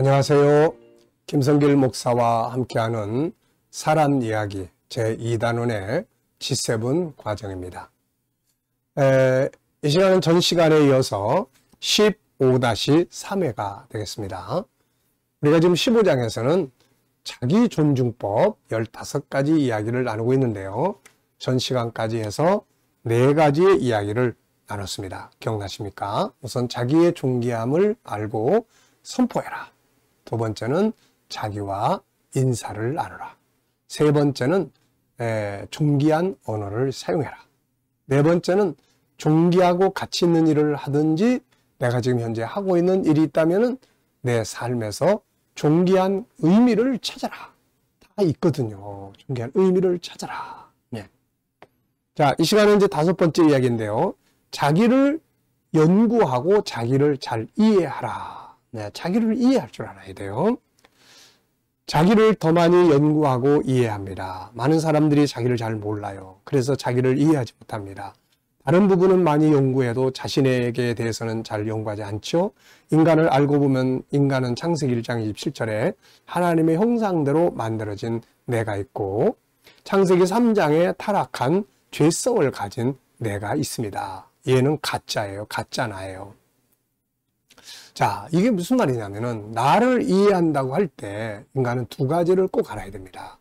안녕하세요. 김성길 목사와 함께하는 사람 이야기 제2단원의 G7 과정입니다. 이 시간은 전 시간에 이어서 15-3회가 되겠습니다. 우리가 지금 15장에서는 자기존중법 15가지 이야기를 나누고 있는데요. 전 시간까지 해서 4가지의 이야기를 나눴습니다. 기억나십니까? 우선 자기의 존귀함을 알고 선포해라. 두 번째는 자기와 인사를 나누라. 세 번째는 존귀한 언어를 사용해라. 네 번째는 존귀하고 가치 있는 일을 하든지 내가 지금 현재 하고 있는 일이 있다면 내 삶에서 존귀한 의미를 찾아라. 다 있거든요. 존귀한 의미를 찾아라. 네. 자, 이 시간은 이제 5번째 이야기인데요. 자기를 연구하고 자기를 잘 이해하라. 네, 자기를 이해할 줄 알아야 돼요. 자기를 더 많이 연구하고 이해합니다. 많은 사람들이 자기를 잘 몰라요. 그래서 자기를 이해하지 못합니다. 다른 부분은 많이 연구해도 자신에게 대해서는 잘 연구하지 않죠. 인간을 알고 보면 인간은 창세기 1장 27절에 하나님의 형상대로 만들어진 내가 있고 창세기 3장에 타락한 죄성을 가진 내가 있습니다. 얘는 가짜예요. 가짜 나예요. 자, 이게 무슨 말이냐면은 나를 이해한다고 할 때 인간은 두 가지를 꼭 알아야 됩니다.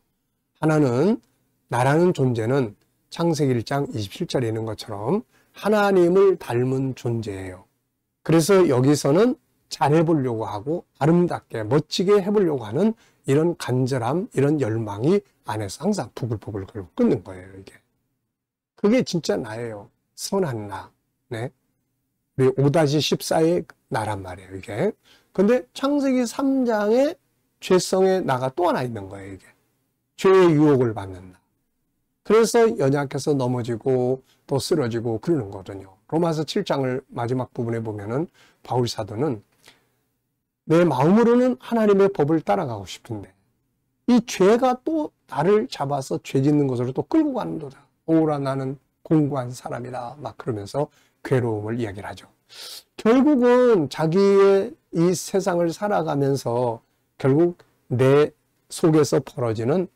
하나는 나라는 존재는 창세기 1장 27절에 있는 것처럼 하나님을 닮은 존재예요. 그래서 여기서는 잘해보려고 하고 아름답게 멋지게 해보려고 하는 이런 간절함, 이런 열망이 안에서 항상 부글부글 끓는 거예요. 이게. 그게 진짜 나예요. 선한 나. 네. 우리 5-14의 나란 말이에요, 이게. 근데 창세기 3장에 죄성의 나가 또 하나 있는 거예요, 이게. 죄의 유혹을 받는 나. 그래서 연약해서 넘어지고 또 쓰러지고 그러는 거거든요. 로마서 7장을 마지막 부분에 보면은 바울 사도는 내 마음으로는 하나님의 법을 따라가고 싶은데 이 죄가 또 나를 잡아서 죄 짓는 것으로 또 끌고 가는도다. 오라 나는 공고한 사람이다. 막 그러면서 괴로움을 이야기를 하죠. 결국은 자기의 이 세상을 살아가면서 결국 내 속에서 벌어지는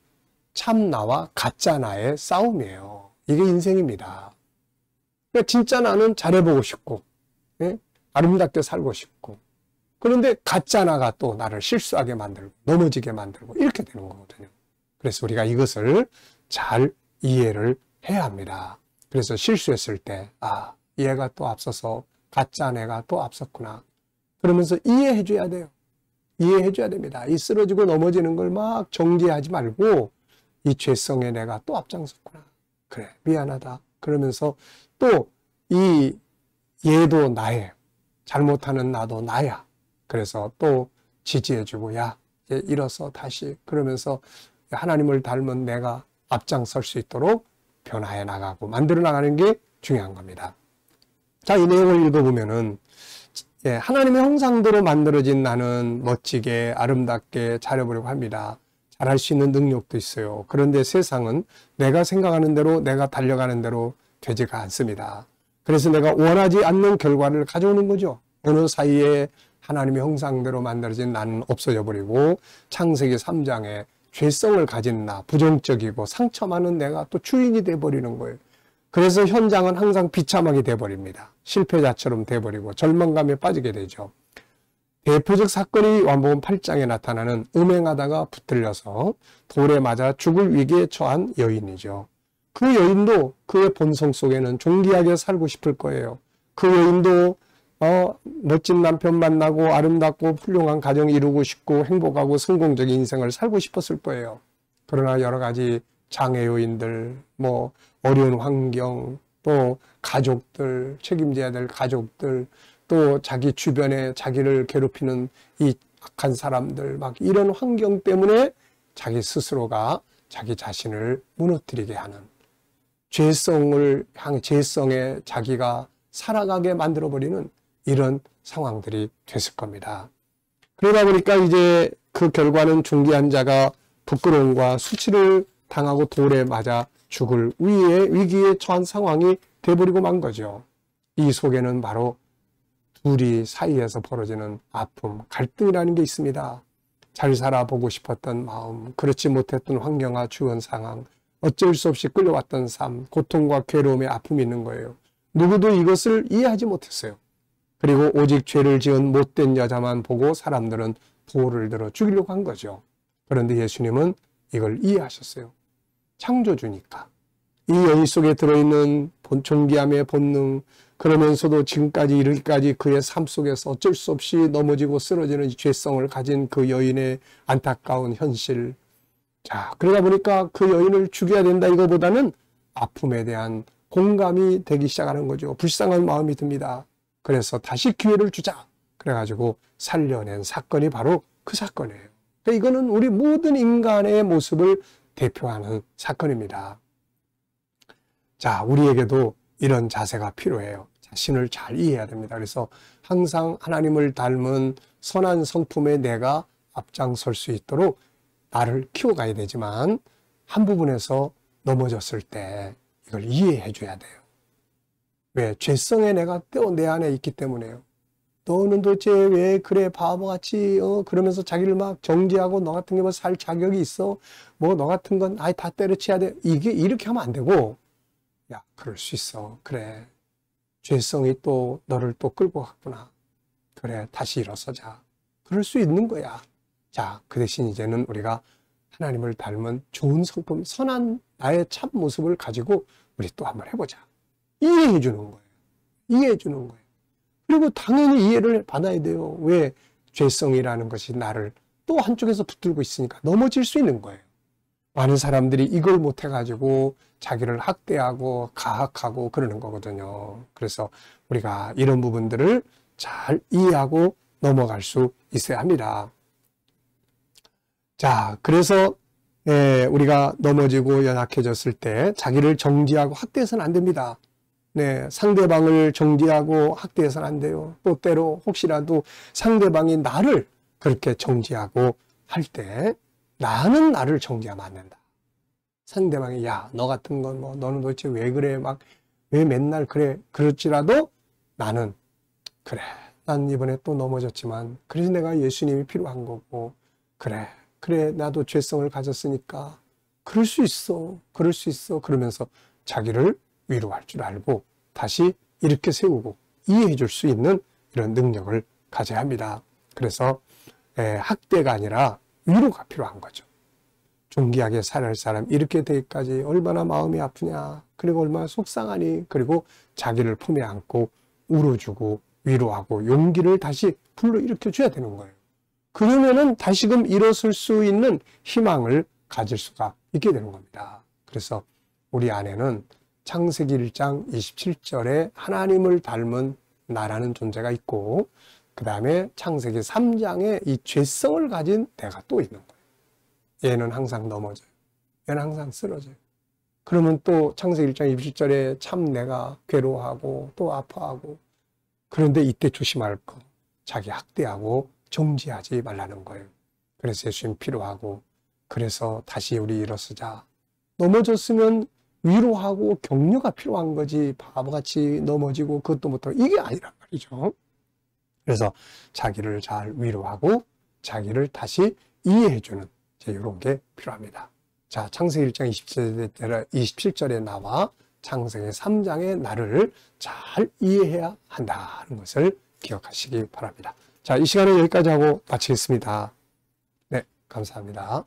참 나와 가짜 나의 싸움이에요. 이게 인생입니다. 그러니까 진짜 나는 잘해보고 싶고, 예? 아름답게 살고 싶고, 그런데 가짜 나가 또 나를 실수하게 만들고 넘어지게 만들고 이렇게 되는 거거든요. 그래서 우리가 이것을 잘 이해를 해야 합니다. 그래서 실수했을 때 얘가 또 앞서서 가짜 내가 또 앞섰구나. 그러면서 이해해 줘야 돼요. 이해해 줘야 됩니다. 이 쓰러지고 넘어지는 걸 막 정죄하지 말고 이 죄성의 내가 또 앞장섰구나. 그래, 미안하다. 그러면서 또 이 얘도 나예요. 잘못하는 나도 나야. 그래서 또 지지해 주고 야, 이제 일어서 다시 그러면서 하나님을 닮은 내가 앞장설 수 있도록 변화해 나가고 만들어 나가는 게 중요한 겁니다. 자, 이 내용을 읽어보면은 하나님의 형상대로 만들어진 나는 멋지게 아름답게 잘해보려고 합니다. 잘할 수 있는 능력도 있어요. 그런데 세상은 내가 생각하는 대로 내가 달려가는 대로 되지가 않습니다. 그래서 내가 원하지 않는 결과를 가져오는 거죠. 어느 사이에 하나님의 형상대로 만들어진 나는 없어져 버리고 창세기 3장에 죄성을 가진 나, 부정적이고 상처 많은 내가 또 주인이 돼버리는 거예요. 그래서 현장은 항상 비참하게 돼버립니다. 실패자처럼 돼버리고 절망감에 빠지게 되죠. 대표적 사건이 요한복음 8장에 나타나는 음행하다가 붙들려서 돌에 맞아 죽을 위기에 처한 여인이죠. 그 여인도 그의 본성 속에는 존귀하게 살고 싶을 거예요. 그 여인도 멋진 남편 만나고 아름답고 훌륭한 가정 이루고 싶고 행복하고 성공적인 인생을 살고 싶었을 거예요. 그러나 여러 가지 장애 요인들, 어려운 환경, 또 가족들, 책임져야 될 가족들, 또 자기 주변에 자기를 괴롭히는 이 악한 사람들, 막 이런 환경 때문에 자기 스스로가 자기 자신을 무너뜨리게 하는 죄성에 자기가 살아가게 만들어버리는 이런 상황들이 됐을 겁니다. 그러다 보니까 이제 그 결과는 존귀한 자가 부끄러움과 수치를 당하고 돌에 맞아 죽을 위기에 처한 상황이 돼버리고 만 거죠. 이 속에는 바로 둘이 사이에서 벌어지는 아픔, 갈등이라는 게 있습니다. 잘 살아보고 싶었던 마음, 그렇지 못했던 환경과 주변 상황, 어쩔 수 없이 끌려왔던 삶, 고통과 괴로움의 아픔이 있는 거예요. 누구도 이것을 이해하지 못했어요. 그리고 오직 죄를 지은 못된 여자만 보고 사람들은 돌을 들어 죽이려고 한 거죠. 그런데 예수님은 이걸 이해하셨어요. 창조주니까. 이 여인 속에 들어있는 존귀함의 본능, 그러면서도 지금까지 이르기까지 그의 삶 속에서 어쩔 수 없이 넘어지고 쓰러지는 죄성을 가진 그 여인의 안타까운 현실. 자, 그러다 보니까 그 여인을 죽여야 된다 이거보다는 아픔에 대한 공감이 되기 시작하는 거죠. 불쌍한 마음이 듭니다. 그래서 다시 기회를 주자. 그래가지고 살려낸 사건이 바로 그 사건이에요. 그러니까 이거는 우리 모든 인간의 모습을 대표하는 사건입니다. 자, 우리에게도 이런 자세가 필요해요. 자신을 잘 이해해야 됩니다. 그래서 항상 하나님을 닮은 선한 성품에 내가 앞장설 수 있도록 나를 키워가야 되지만 한 부분에서 넘어졌을 때 이걸 이해해 줘야 돼요. 왜? 죄성의 내가 또 내 안에 있기 때문에요. 너는 도대체 왜 그래 바보같이 그러면서 자기를 막 정죄하고 너 같은 게 뭐 살 자격이 있어? 뭐 너 같은 건 아예 다 때려치워야 돼. 이게 이렇게 하면 안 되고 야, 그럴 수 있어. 그래. 죄성이 또 너를 또 끌고 갔구나. 그래, 다시 일어서자. 그럴 수 있는 거야. 자, 그 대신 이제는 우리가 하나님을 닮은 좋은 성품, 선한 나의 참 모습을 가지고 우리 또 한번 해보자. 이해해 주는 거예요. 이해해 주는 거예요. 그리고 당연히 이해를 받아야 돼요. 왜? 죄성이라는 것이 나를 또 한쪽에서 붙들고 있으니까 넘어질 수 있는 거예요. 많은 사람들이 이걸 못해가지고 자기를 학대하고 가학하고 그러는 거거든요. 그래서 우리가 이런 부분들을 잘 이해하고 넘어갈 수 있어야 합니다. 자, 그래서 우리가 넘어지고 연약해졌을 때 자기를 정죄하고 학대해서는 안 됩니다. 네, 상대방을 정죄하고 학대해서는 안 돼요. 또 때로 혹시라도 상대방이 나를 그렇게 정죄하고 할 때 나는 나를 정죄하면 안 된다. 상대방이 야, 너 같은 건 뭐 너는 도대체 왜 그래? 막 왜 맨날 그래? 그렇지라도 나는 그래. 난 이번에 또 넘어졌지만 그래서 내가 예수님이 필요한 거고 그래. 나도 죄성을 가졌으니까 그럴 수 있어. 그럴 수 있어. 그러면서 자기를 위로할 줄 알고 다시 이렇게 세우고 이해해 줄 수 있는 이런 능력을 가져야 합니다. 그래서 학대가 아니라 위로가 필요한 거죠. 존귀하게 살아갈 사람 이렇게 되기까지 얼마나 마음이 아프냐. 그리고 얼마나 속상하니. 그리고 자기를 품에 안고 울어주고 위로하고 용기를 다시 불러일으켜 줘야 되는 거예요. 그러면은 다시금 일어설 수 있는 희망을 가질 수가 있게 되는 겁니다. 그래서 우리 안에는 창세기 1장 27절에 하나님을 닮은 나라는 존재가 있고 그 다음에 창세기 3장에 이 죄성을 가진 내가 또 있는 거예요. 얘는 항상 넘어져요. 얘는 항상 쓰러져요. 그러면 또 창세기 1장 27절에 참 내가 괴로워하고 또 아파하고 그런데 이때 조심할 거 자기 학대하고 정지하지 말라는 거예요. 그래서 예수님 필요하고 그래서 다시 우리 일어서자. 넘어졌으면 위로하고 격려가 필요한 거지 바보같이 넘어지고 그것도 못하고 이게 아니란 말이죠. 그래서 자기를 잘 위로하고 자기를 다시 이해해주는 이런 게 필요합니다. 자, 창세기 1장 27절에 나와 창세기 3장의 나를 잘 이해해야 한다는 것을 기억하시기 바랍니다. 자, 이 시간은 여기까지 하고 마치겠습니다. 네, 감사합니다.